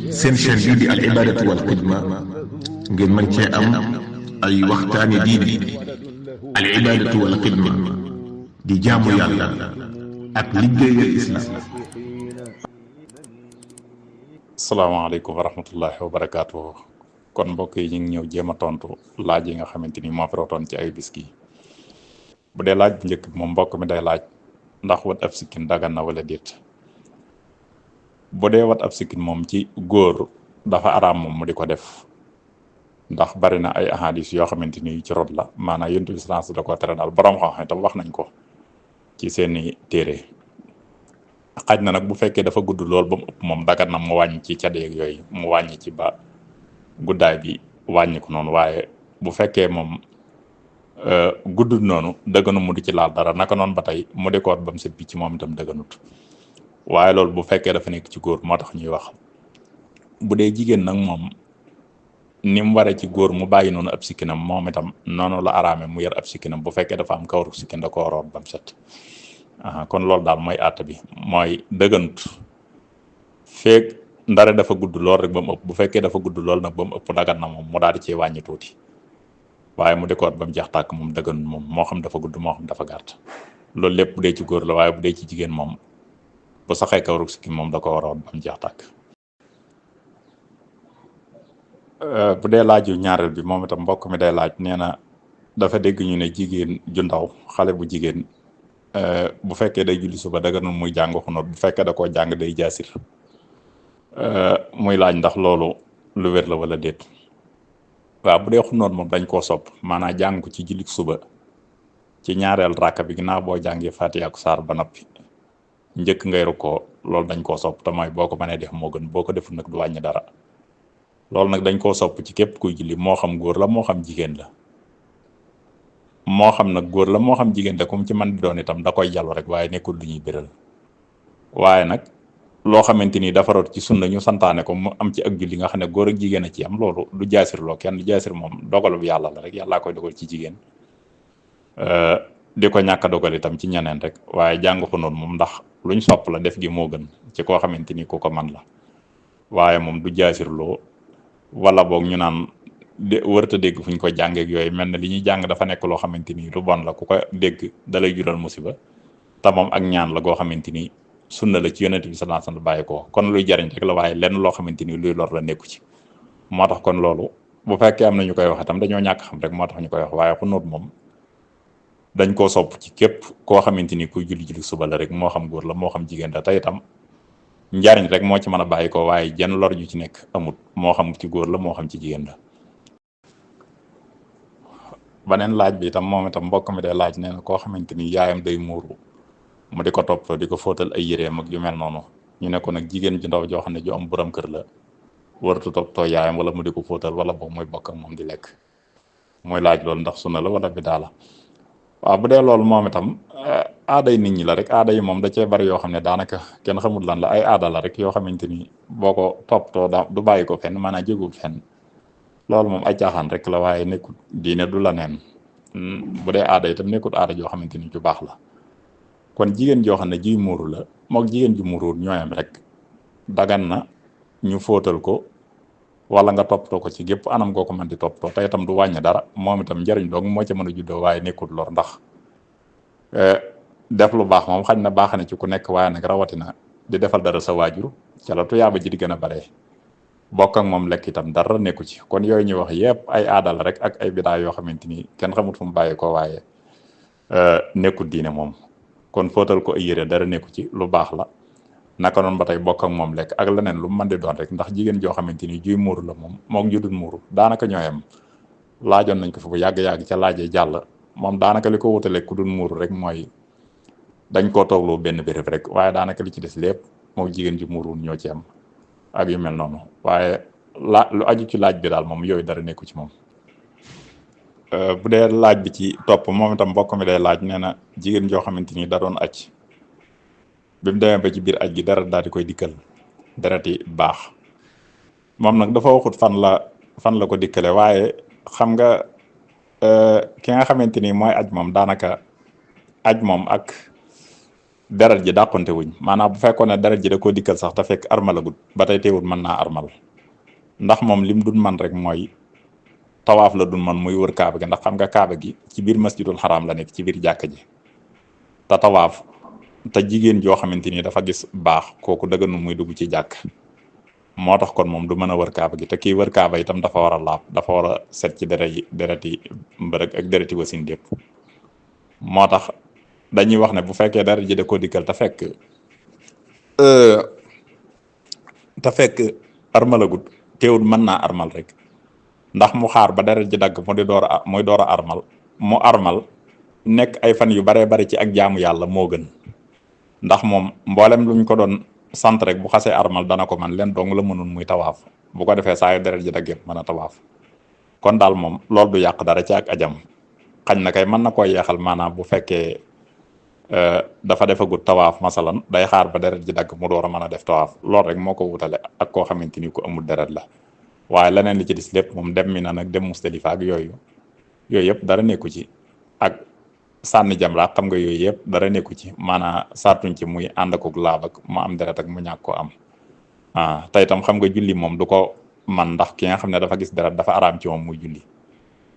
seen chaîne bii di al ibadatu wal xidma ngeen mën cee am ay waxtaani diine al ibadatu wal xidma di jaamu yàlla ak liggéeyal islam. asalaamaaleykum wa rahmatullahi wa barakaatuhu. kon mbokk yi ñu ngi ñëw jéem a tontu laaj yi nga xamante ni moo fi rotoon ci ay bis gi. bu dee laaj bu njëkk bi moom mbokk mi day laaj ndax wat ab sikkin dagan na wala déet. bu dee wat ab sikkin moom ci góor dafa araam moom mu di ko def ndax bari na ay ahadis yoo xamante ni ci rot la maanaam yonent bi sallallahu alayhi wasallam da ko tere daal borom xam-xam tam wax nañ ko ci seeni téere. xaj na nag bu fekkee dafa gudd lool ba mu ëpp moom dagan na mu wàññi ci cadeeg yooyu mu wàññi ci ba guddaay bi wàññi ko noonu, waaye bu fekkee moom guddul noonu dëgganu mu di ci laal dara naka noonu ba tey mu di koot ba mu set bi ci moom itam dëgganut. waaye loolu bu fekkee dafa nekk ci góor moo tax ñuy wax. bu dee jigéen nag moom ni mu waree ci góor mu bàyyi noonu ab sikkinam moom itam noonu la araame mu yar ab sikkinam bu fekkee dafa am kawaru sikkin da ko root ba mu set. kon loolu daal mooy àtt bi mooy dëgganut feeg ndare dafa gudd lool rek ba mu ëpp bu fekkee dafa gudd lool nag ba mu ëpp dagan na moom mu daal di cee wàññi tuuti waaye mu dekoot ba mu jeex tàkk moom dëgganut moom moo xam dafa gudd moo xam dafa gàtt. loolu lépp bu dee ci góor la waaye bu dee ci jigéen moom bu saxee kawaru sikkin moom da ko waroon ba mu jeex tàkk. bu dee laaju ñaareel bi moom itam mbokk mi day laaj nee na dafa dégg ñu ne jigéen ju ndaw xale bu jigéen bu fekkee day julli suba daganul muy jàng xunóot bu fekkee da koo jàng day jaasir muy laaj ndax loolu lu wér la wala déet. waaw bu dee xunóot moom dañ koo sopp maanaam jàng ko ci julli suba ci ñaareel ràkka bi ginnaaw boo jàngee Faatiha ak saar ba noppi njëkk ngay rukkoo loolu dañ koo sopp te mooy boo ko mënee def moo gën boo ko deful nag du wàññi dara. loolu nag dañ koo sopp ci képp kuy julli moo xam góor la moo xam jigéen la moo xam nag góor la moo xam jigéen la comme ci man di doon itam da koy jàll rek waaye nekkul lu ñuy biral. waaye nag loo xamante ni dafa rot ci sunna ñu santaane ko mu am ci ak julli nga xam ne góor ak jigéen a ci am loolu du jaasir loo kenn jaasir moom dogalu yàlla la rek yàllaa koy dogal ci jigéen di ko ñàkk a dogal itam ci ñeneen rek waaye jàng ko noonu moom ndax luñ sopp la def gi moo gën ci koo xamante ni ku ko man la waaye moom du jaasir loo wala boog ñu naan wërta dégg fu ñu ko jàngeeg yooyu mel na li ñuy jàng dafa nekk loo xamante ni lu bon la ku ko dégg dalay jural musiba te moom ak ñaan la goo xamante ni sunna la ci yonent bi sallallahu alayhi wasallam bàyyi ko kon luy jariñ rek la waaye lenn loo xamante ni luy lor la nekku ci. moo tax kon loolu bu fekkee am na ñu koy wax itam dañoo ñàkk xam rek moo tax ñu koy wax waaye xunóot moom dañ koo sopp ci képp koo xamante ni kuy julli suba la rek moo xam góor la moo xam jigéen la te itam njariñ rek moo ci mën a bàyyi ko waaye jenn lor ju ci nekk amut moo xam ci góor la moo xam ci jigéen la. beneen laaj bi itam moom itam mbokk mi day laaj nee na koo xamante ni yaayam day muuru mu di ko topp di ko fóotal ay yéreem ak yu mel noonu ñu ne ko nag jigéen ju ndaw joo xam ne ju am borom kër la waratu toppatoo yaayam wala mu di ko fóotal wala boobu muy bokk ak moom di lekk mooy laaj loolu ndax sunna la wala bidaa la. waaw bu dee loolu moom itam aaday nit ñi la rek aada yi moom da cee bari yoo xam ne daanaka kenn xamul lan la ay aada la rek yoo xamante ni boo ko toppatoo du bàyyi ko fenn maanaam jégul fenn loolu moom ay caaxaan rek la waaye nekkul diine du la neen bu dee aada itam nekkul aada joo xamante ni ju baax la. kon jigéen joo xam ne jiy muuru la mook jigéen ju muuruwul ñooyam rek dagan na ñu fóotal ko wala nga toppatoo ko ci gépp anam goo ko mën di toppatoo te itam du wàññi dara moom itam njariñ doog moo ca mën a juddoo waaye nekkul lor ndax def lu baax moom xañ na baax na ci ku nekk waaye nag rawatina di defal dara sa waajur ca la tuyaaba ji di gën a bare bokk ak moom lekk itam dara nekku ci kon yooyu ñuy wax yépp ay aada la rek ak ay bidaa yoo xamante ni kenn xamut fu mu bàyyi ko waaye nekkul diine moom. kon fóotal ko ay yére dara nekku ci lu baax la naka noonu ba tey bokk ak moom lekk ak leneen lu mu mën di doon rek ndax jigéen joo xamante ni juy muuru la moom mook ju dul muuru daanaka ñooyam laajoon nañ ko fi bu yàgg-yàgg ca laajee jàll moom daanaka li ko wutale ku dul muuru rek mooy dañ koo toogloo benn béréb rek waaye daanaka li ci des lépp mook jigéen ju muuru ñoo ci am ak yu mel noonu waaye lu aju ci laaj bi daal moom yooyu dara nekku ci moom. bu dee laaj bi ci topp moom itam mbokk mi day laaj nee na jigéen joo xamante ni da doon aj bi mu demee ba ci biir aj gi dara daal di koy dikkal dereti baax moom nag dafa waxut fan la ko dikkale waaye xam nga ki nga xamante ni mooy aj moom daanaka aj moom ak deret ji dàqonte wuñ maanaam bu fekkoon ne deret ji da koo dikkal sax te fekk armalagut ba tey teewul mën naa armal ndax moom lim dun man rek mooy tawaaf la dun man muy wër kaaba gi ndax xam nga kaaba gi ci biir masjidul xaraam la nekk ci biir jàkka ji te tawaaf te jigéen joo xamante ni dafa gis baax kooku dëgganu muy dugg ci jàkk moo tax kon moom du mën a wër kaaba gi te kii wër kaaba itam dafa war a laab dafa war a set ci dereti mbërëg ak dereti wasin dépp moo tax dañuy wax ne bu fekkee deret ji da koo dikkal te fekk armalagut teewul mën naa armal rek ndax mu xaar ba deret ji dagg muy door a armal mu armal nekk ay fan yu baree bari ci ak jaamu yàlla moo gën ndax moom mboolem luñ ko doon sant rek bu xasee armal dana ko man leen dong la mënul muy tawaaf bu ko defee saa yu deret ji daggee mën a tawaaf kon daal moom loolu du yàq dara ci ak ajam xañ na kay mën na koo yeexal maanaam bu fekkee dafa defagut tawaaf masalan day xaar ba deret ji dagg mu door a mën a def tawaaf loolu rek moo ko wutale ak koo xamante ni ku amul deret la waaye leneen li ci dis lépp moom dem mi na nag dem Musdalifa ak yooyu yëpp dara nekku ci ak sànni jamra xam nga yooyu yëpp dara nekku ci maanaam sartuñ ci muy ànd akuk laab ak mu am deret ak mu ñàkk ko am te itam xam nga julli moom du ko man ndax ki nga xam ne dafa gis deret dafa araam ci moom muy julli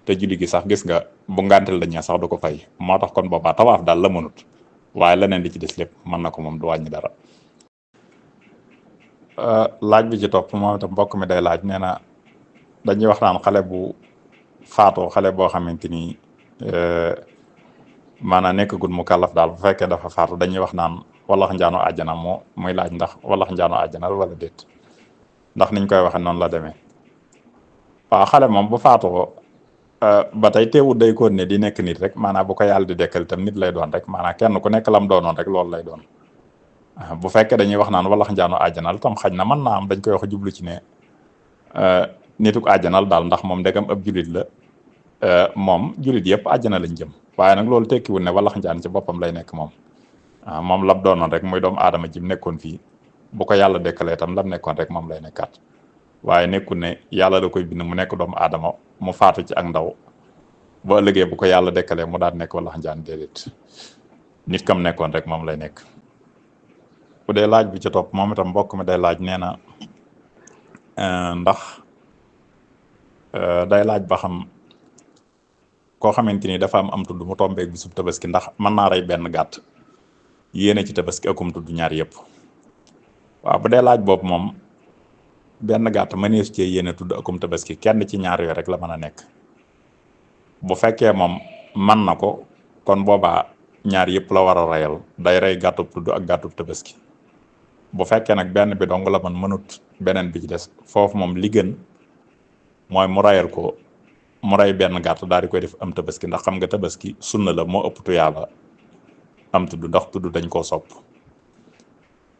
te julli gi sax gis nga bu ngantel la ñee sax du ko fay moo tax kon boobaa tawaaf daal la mënut waaye leneen li ci des lépp mën na ko moom du wàññi dara. laaj bi ci topp moom itam mbokk mi day laaj nee na dañuy wax naan xale bu faatoo xale boo xamante ni maanaam nekkagul mu kàllaf daal bu fekkee dafa faatu dañuy wax naan wallax njaano àjjana muy laaj ndax wallax njaano àjjana wala déet ndax niñ koy waxe noonu la demee waaw xale moom bu faatoo ba tey teewut day koon ne di nekk nit rek maanaam bu ko yàlla di dekkal itam nit lay doon rek maanaam kenn ku nekk lam doonoon rek loolu lay doon bu fekkee dañuy wax naan wallax njaano àjjanal tam xañ na mën naa am dañ koy wax jublu ci ne nituk àjjanal daal ndax moom ndegam ab julit la moom julit yëpp àjjana lañ jëm waaye nag loolu tekkiwul ne wallax njaan ci boppam lay nekk moom moom lam doonoon rek muy doomu aadama ji mu nekkoon fii bu ko yàlla dekkalee itam lam nekkoon rek moom lay nekkaat waaye nekkul ne yàlla da koy bind mu nekk doomu aadama mu faatu ci ak ndaw ba ëllëgee bu ko yàlla dekkalee mu daal nekk wallax njaan déedéet nit kam nekkoon rek moom lay nekk. bu dee laaj bi ci topp moom itam mbokk mi day laaj nee na ndax day laaj ba xam koo xamante ni dafa am tudd mu tombeeg bisub tabaski ndax mën naa rey benn gàtt yéene ci tabaski akum tudd ñaar yëpp waaw bu dee laaj boobu moom benn gàtt mënees cee yéene tudd akum tabaski kenn ci ñaar yooyu rek la mën a nekk bu fekkee moom man na ko kon boobaa ñaar yëpp la war a reyal day rey gàttub tudd ak gàttub tabaski bu fekkee nag benn bi dong la man mënut beneen bi ci des foofu moom li gën mooy mu reyal ko mu rey benn gàtt daal di koy def am tabaski ndax xam nga tabaski sunna la moo ëpp tuyaaba am tudd ndax tudd dañ koo sopp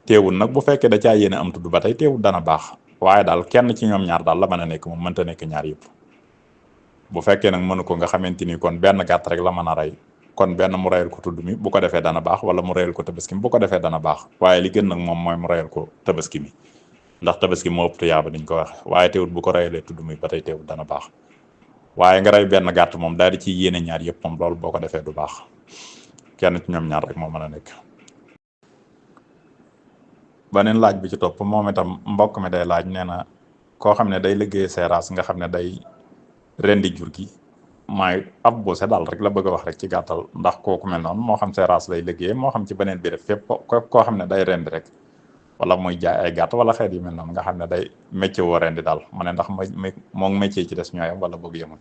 teewul nag bu fekkee da caa yéene am tudd ba tey teewul dana baax waaye daal kenn ci ñoom ñaar daal la mën a nekk moom mënta nekk ñaar yëpp bu fekkee nag mënu ko nga xamante ni kon benn gàtt rek la mën a rey kon benn mu reyal ko tudd mi bu ko defee dana baax wala mu reyal ko tabaski mi bu ko defee dana baax waaye li gën nag moom mooy mu reyal ko tabaski mi ndax tabaski moo ëpp tuyaaba niñ ko waxe waaye teewul bu ko reyalee tudd mi ba tey teewul dana baax waaye nga rey benn gàtt moom daal di ci yéene ñaar yëpp moom loolu boo ko defee du baax kenn ci ñoom ñaar rek moo mën a nekk. beneen laaj bi ci topp moom itam mbokk mi day laaj nee na koo xam ne day liggéey seeraas nga xam ne day rendi jur gi maay ab buuse daal rek la bëgg a wax rek ci gàttal ndax kooku mel noonu moo xam seeraas lay liggéey moo xam ci beneen bi def fépp koo xam ne day rendi rek wala muy jaay ay gàtt wala xeet yu mel noonu nga xam ne day métier woo rendi daal mu ne ndax moom métier ci des ñooyam wala bëgg yemul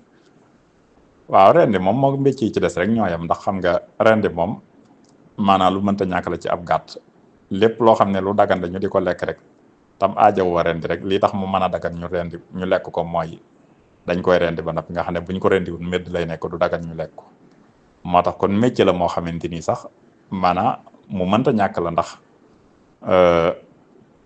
waaw rendi moom moo métier ci des rek ñooyam ndax xam nga rendi moom maanaam lu mënta ñàkk la ci ab gàtt lépp loo xam ne lu dagan la ñu di ko lekk rek tam aajowoo rendi rek lii tax mu mën a dagan ñu lekk ko mooy dañ koy rendi ba noppi nga xam ne buñ ko rendiwul mbedd lay nekk du dagan ñu lekk ko moo tax kon métier la moo xamante ni sax maanaam mu mënta ñàkk la ndax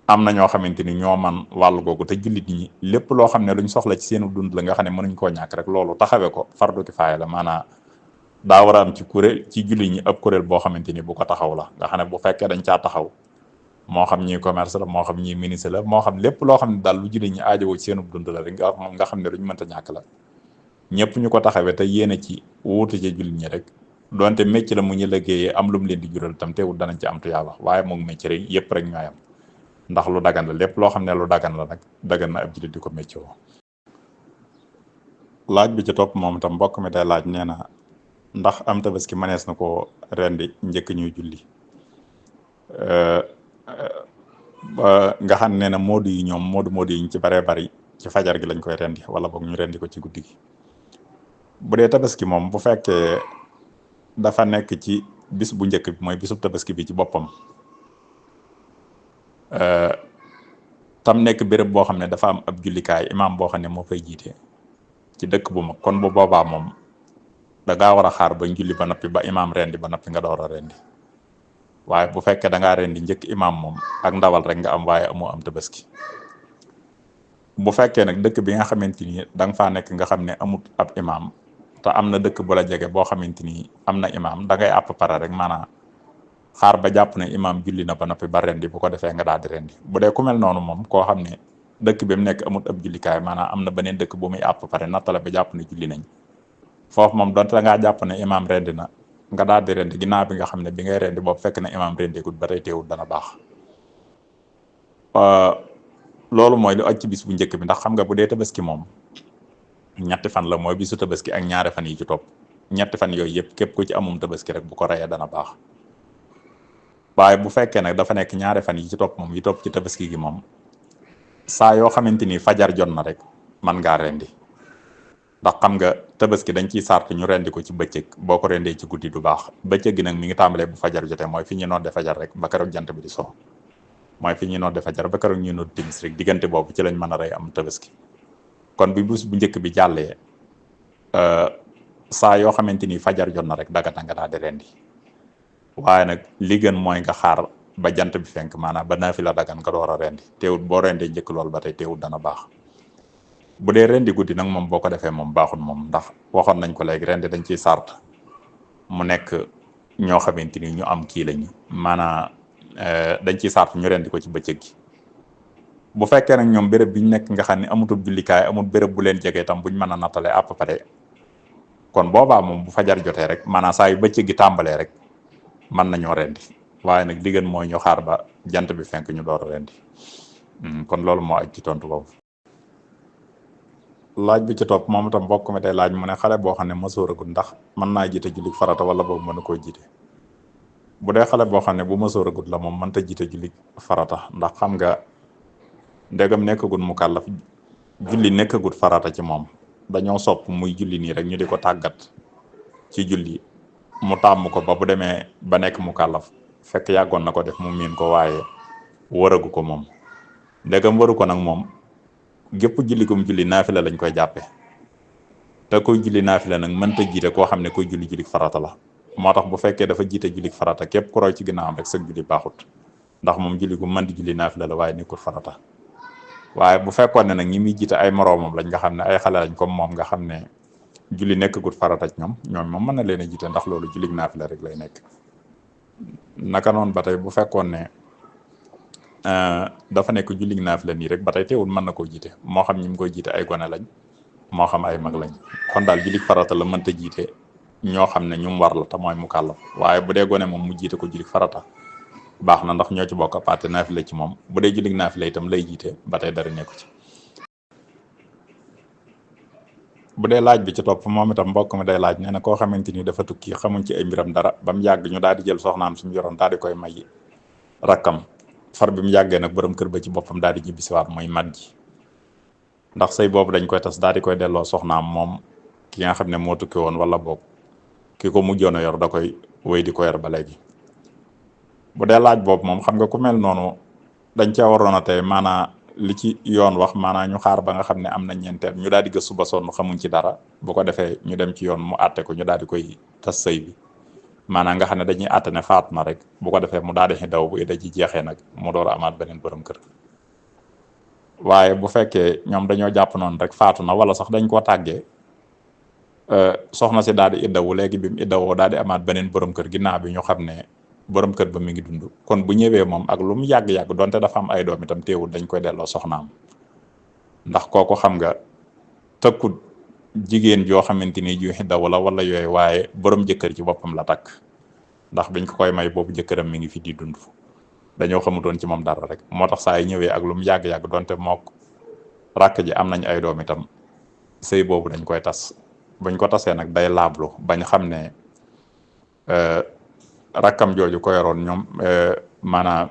am na ñoo xamante ni ñoo man wàllu googu te jullit ñi lépp loo xam ne luñ soxla ci seenu dund la nga xam ne mënuñ koo ñàkk rek loolu taxawee ko fardu kifaaya la maanaam daa war a am ci kuréel ci jullit ñi ab kuréel boo xamante ni bu ko taxaw la nga xam ne bu fekkee dañ caa taxaw moo xam ñi commerce la moo xam ñi ministre la moo xam lépp loo xam ne daal lu jullit ñi aajowoo ci seenu dund la rek nga xam ne luñ mënta ñàkk la ñëpp ñu ko taxawee te yéene ci wuutu ci jullit ñi rek donte métier la mu ñu liggéeyee am lu mu leen di jural tam teewul danañ ci am tuyaaba waaye moom métier rek yëpp rek ñooy am ndax lu dagan la lépp loo xam ne lu dagan la nag dagan na ab jullit di ko métier woo. laaj bi ci topp moom itam mbokk mi day laaj nee na ndax am tabaski mënees na ko rendi njëkk ñuy julli ba nga xam ne na moodu yi ñoom moodu yi ñu ci baree bari ci fajar gi lañ koy rendi wala boog ñu rendi ko ci guddi gi. bu dee tabaski moom bu fekkee dafa nekk ci bis bu njëkk bi mooy bisub tabaski bi ci boppam tam nekk béréb boo xam ne dafa am ab jullikaay imaam boo xam ne moo fay jiite ci dëkk bu mag kon bu boobaa moom da ngaa war a xaar ba julli ba noppi ba imaam rendi ba noppi nga door a rendi waaye bu fekkee da ngaa rendi njëkk imaam moom ak ndawal rek nga am waaye amoo am tabaski. bu fekkee nag dëkk bi nga xamante ni da nga faa nekk nga xam ne amut ab imaam te am na dëkk bu la jege boo xamante ni am na imaam da ngay àpp pare rek maanaam xaar ba jàpp ne imaam julli na ba noppi ba rendi bu ko defee nga daal di rendi bu dee ku mel noonu moom koo xam ne dëkk bi mu nekk amut ab jullikaay maanaam am na beneen dëkk bu muy àpp pare nattale ba jàpp ne julli nañ foofu moom donte da ngaa jàpp ne imaam rendi na nga daal di rendi ginnaaw bi nga xam ne bi ngay rendi boobu fekk na imaam rendeegul ba tey teewul dana baax. loolu mooy lu aj ci bis bu njëkk bi ndax xam nga bu dee tabaski moom ñetti fan la mooy bisu tabaski ak ñaari fan yi ci topp ñetti fan yooyu yëpp képp ku ci amum tabaski rek bu ko reyee dana baax waaye bu fekkee nag dafa nekk ñaari fan yi ci topp moom yi topp ci tabaski gi moom saa yoo xamante ni fajar jot na rek man ngaa rendi ndax xam nga tabaski dañ ciy sart ñu rendi ko ci bëccëg boo ko rendee ci guddi du baax bëccëg gi nag mi ngi tàmbalee bu fajar jotee mooy fi ñu nodde fajar rek ba keroog jant bi di so mooy fi ñuy nodde fajar ba keroog ñuy nodd timis rek diggante boobu ci lañ mën a rey am tabaski kon bi bés bu njëkk bi jàllee saa yoo xamante ni fajar jot na rek dagata nga daal di rendi waaye nag li gën mooy nga xaar ba jant bi fenk maanaam ba naafila dagan nga door a rendi teewut boo rendee njëkk lool ba tey teewut dana baax bu dee rendi guddi nag moom boo ko defee moom baaxul moom ndax waxoon nañ ko léegi rendi dañ ciy sart mu nekk ñoo xamante ni ñu am kii lañu maanaam dañ ciy sart ñu rendi ko ci bëccëg gi bu fekkee nag ñoom béréb bi ñu nekk nga xam ne amutul jullikaay amul béréb bu leen jege tam buñ mën a nattale à peu près kon boobaa moom bu fajar jotee rek maanaam saa yu bëccëg gi tàmbalee rek mën nañoo rendi waaye nag li gën mooy ñu xaar ba jant bi fenk ñu door a rendi kon loolu moo aj ci tontu boobu. laaj bi ci topp moom itam mbokk mi day laaj mu ne xale boo xam ne mësooragul ndax mën naa jiite julli farata wala boobu mën na koo jiite. bu dee xale boo xam ne bu mësooragut la moom mënta jiite julli farata ndax xam nga ndegam nekkagut mu kàllaf julli nekkagut farata ci moom dañoo sopp muy julli nii rek ñu di ko tàggat ci julli mu tàmm ko ba bu demee ba nekk mu kàllaf fekk yàggoon na ko def mu miin ko waaye waragu ko moom ndegam waru ko nag moom gépp julli gum julli naafila lañ koy jàppe te koy julli naafila nag mënta jiite koo xam ne koy julli farata la moo tax bu fekkee dafa jiite julli farata képp ku roy ci ginnaawam rek sëg julli baaxut ndax moom julli gu mën di julli naafila la waaye nekkul farata waaye bu fekkoon ne nag ñi muy jiite ay moroomam lañ nga xam ne ay xale lañ comme moom nga xam ne julli nekkagut farata ci ñoom moom mën na leen a jiite ndax loolu julli naafila rek lay nekk. naka noonu ba tey bu fekkoon ne dafa nekk julli naafila nii rek ba tey teewul mën na koo jiite moo xam ñi mu koy jiite ay gone lañ moo xam ay mag lañ kon daal julli farata la mënta jiite ñoo xam ne ñu war la te mooy mu kàllaf waaye bu dee gone moom mu jiite ko julli farata baax na ndax ñoo ci bokk paate naafila ci moom bu dee julli naafila itam lay jiite ba tey dara nekku ci. bu dee laaj bi ci topp moom itam mbokk mi day laaj nee na koo xamante ni dafa tukki xamuñ ci ay mbiram dara ba mu yàgg ñu daal di jël soxnaam suñu yoroon daal di koy may rakkam far bi mu yàggee nag borom kër ba ci boppam daal di ñibbisiwaat mooy mag ji ndax sëy boobu dañ koy tas daal di koy delloo soxnaam moom ki nga xam ne moo tukki woon wala boog ki ko mujjoon a yor da koy wéy di ko yor ba léegi. bu dee laaj boobu moom xam nga ku mel noonu dañ cee waroon a tey maanaa li ci yoon wax maanaa ñu xaar ba nga xam ne am na ñeenteel ñu daal di gëstu ba sonn xamuñ ci dara bu ko defee ñu dem ci yoon mu àtte ko ñu daal di koy tas sëy bi maanaam nga xam ne dañuy àtte ne faatu na rek bu ko defee mu daal di daw bu da ci jeexee nag mu door a amaat beneen borom kër. waaye bu fekkee ñoom dañoo jàpp noonu rek faatu na wala sax dañ koo tàggee soxna si daal di iddawu léegi bi mu iddawoo daal di amaat beneen borom kër ginnaaw bi ñu xam ne borom kër ba mi ngi dund kon bu ñëwee moom ak lu mu yàgg-yàgg donte dafa am ay doom itam teewul dañ koy delloo soxnaam ndax kooku xam nga tëkkut jigéen joo xamante ni ju xidda wala yooyu, waaye borom jëkkër ci boppam la takk, ndax biñ ko koy may boobu jëkkëram mi ngi fi di dund. dañoo xamutoon ci moom dara rek, moo tax saa yi ñëwee ak lu mu yàgg-yàgg donte mook rakk ji am nañ ay doom itam, sëy boobu dañ koy tas. buñ ko tasee nag day laablu bañ xam ne rakkam jooju ko yoroon ñoom maanaam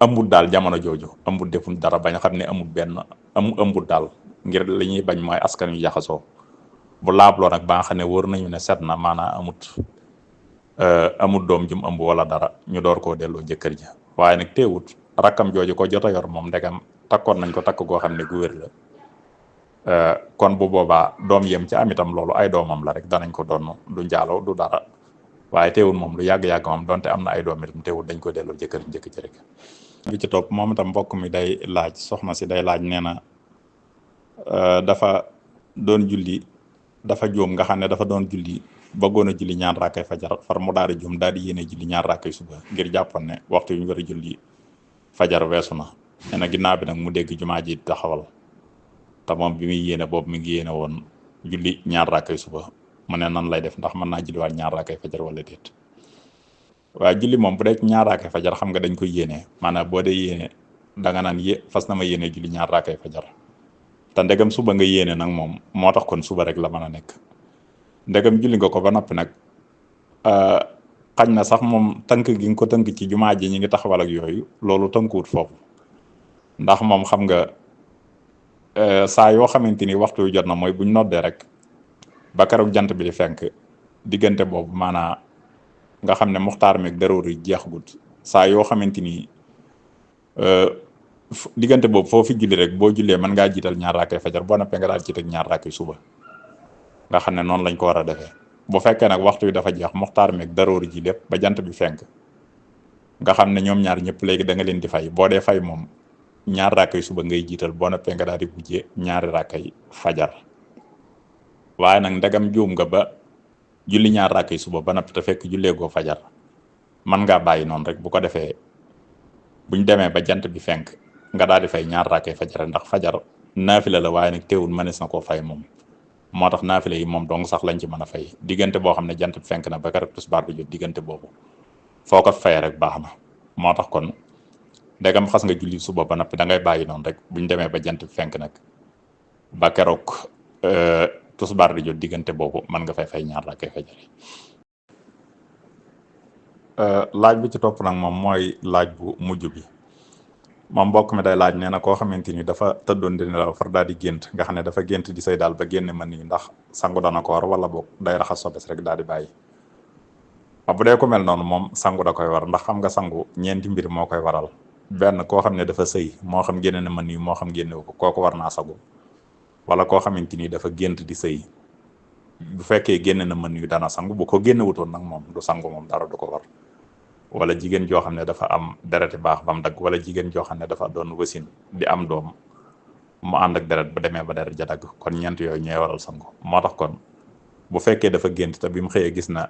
ëmbut daal jamono jooju ëmbut deful dara, bañ xam ne ëmbut daal, ngir li ñuy bañ mooy askan yu jaxasoo. bu laabloo nag ba nga xam ne wóor nañu ne set na maanaam amut doom jum ëmb wala dara, ñu door koo delloo jëkkër ja. waaye nag teewut rakkam jooju ko jot a yor moom ndegam takkoon nañ ko takk goo xam ne gu wér la, kon bu boobaa doom yem ci am itam loolu ay doomam la rek, danañ ko doon, du njaaloo du dara. waaye teewul moom lu yàgg-yàgg moom donte am na ay doom itam teewul dañ ko delloo jëkkër njëkk ci rek. bi ci topp moom itam mbokk mi day laaj, soxna si day laaj, nee na dafa doon julli, dafa juum nga xam ne dafa doon julli bëggoon a julli ñaar rakkay fajar, far mu daal di juum daal di yéene julli ñaar rakkay suba, ngir jàppoon ne waxtu yu ñu war a julli fajar weesu na. nee na ginnaaw bi nag mu dégg jumaa ji taxawal, te moom bi muy yéene boobu mi ngi yéene woon julli ñaar rakkay suba. mu ne nan lay def, ndax mën naa julliwaat ñaar rakkay fajar wala déet. waaye julli moom bu dee ñaar rakkay fajar xam nga dañ koy yéene, maanaam boo dee yéene da nga naan fas na ma yéene julli ñaar rakkay fajar, te ndegam suba nga yéene nag moom moo tax kon suba rek la mën a nekk. ndegam julli nga ko ba noppi nag xañ na sax moom tënk gi nga ko tënk ci jumaa ji ñi ngi taxawal ak yooyu, loolu tënkuwut foofu. ndax moom xam nga saa yoo xamante ni waxtu wi jot na mooy buñ noddee rek ba keroog jant bi di fenk, diggante boobu maanaa nga xam ne muxtaar meeg daroor yi jeexagut. saa yoo xamante ni diggante boobu foofu julli rek, boo jullee mën ngaa jiital ñaar rakkay fajar, boo noppee nga daal ci teg ñaar rakkay suba, nga xam ne noonu lañ ko war a defee. bu fekkee nag waxtu wi dafa jeex muxtaar meeg daroor ji lépp ba jant bi fenk, nga xam ne ñoom ñaar ñëpp léegi da nga leen di fay. boo dee fay moom ñaar rakkay suba ngay jiital, boo noppee nga daal di bujjee ñaari rakkay fajar. waaye nag ndegam juum nga ba julli ñaar rakkay suba ba noppi te fekk jullee goo fajar, man ngaa bàyyi noonu rek. bu ko defee buñ demee ba jant bi fenk nga daal di fay ñaar rakkay fajar, ndax fajar naafila la, waaye nag teewul mënees na koo fay moom. moo tax naafila yi moom dong sax lañ ci mën a fay diggante boo xam ne jant bi fenk na ba keroog tisbaar bi jot, diggante boobu foo ko fay rek baax na. moo tax kon ndegam xas nga julli suba ba noppi da ngay bàyyi noonu rek, buñ demee ba jant bi fenk nag ba keroog tisbaar di jot, diggante boobu mën nga fay ñaar rakkay fajar yi. laaj bi ci topp nag moom mooy laaj bu mujj bi. moom mbokk mi day laaj, nee na koo xamante ni dafa tëddoon di nelaw far daal di gént, nga xam ne dafa gént di say daal ba génne mën nii, ndax sangu dana ko war wala boog day raxas sobes rek daal di bàyyi. bu dee ko mel noonu moom sangu da koy war, ndax xam nga sangu ñeenti mbir moo koy waral. benn, koo xam ne dafa sëy, moo xam génne na mën nii moo xam génnewu ko, kooku war naa sangu. wala koo xamante ni dafa gént di sëy, bu fekkee génne na mën yu dana sangu, bu ko génne wutoon nag moom du sangu, moom dara du ko war. wala jigéen joo xam ne dafa am dereti baax ba mu dagg, wala jigéen joo xam ne dafa doon wasin di am doom mu ànd ak deret ba demee ba deret ja dagg, kon ñeent yooyu ñooy waral sangu. moo tax kon bu fekkee dafa gént te bi mu xëyee gis na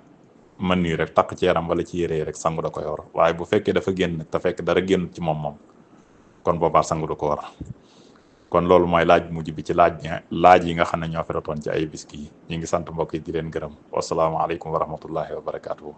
mën nii rek takk ci yaram wala ci yére yi rek sangu da koy war. waaye bu fekkee dafa génn nag te fekk dara génnut ci moom kon boobaa sangu du ko war. kon loolu mooy laaj bu mujj bi ci laaj yi nga xam ne ñoo fi rotoon ci ay bis yi. ñu ngi sant mbokk yi di leen gërëm. wasalaamaaleykum wa rahmatullahi wa barakaatuhu.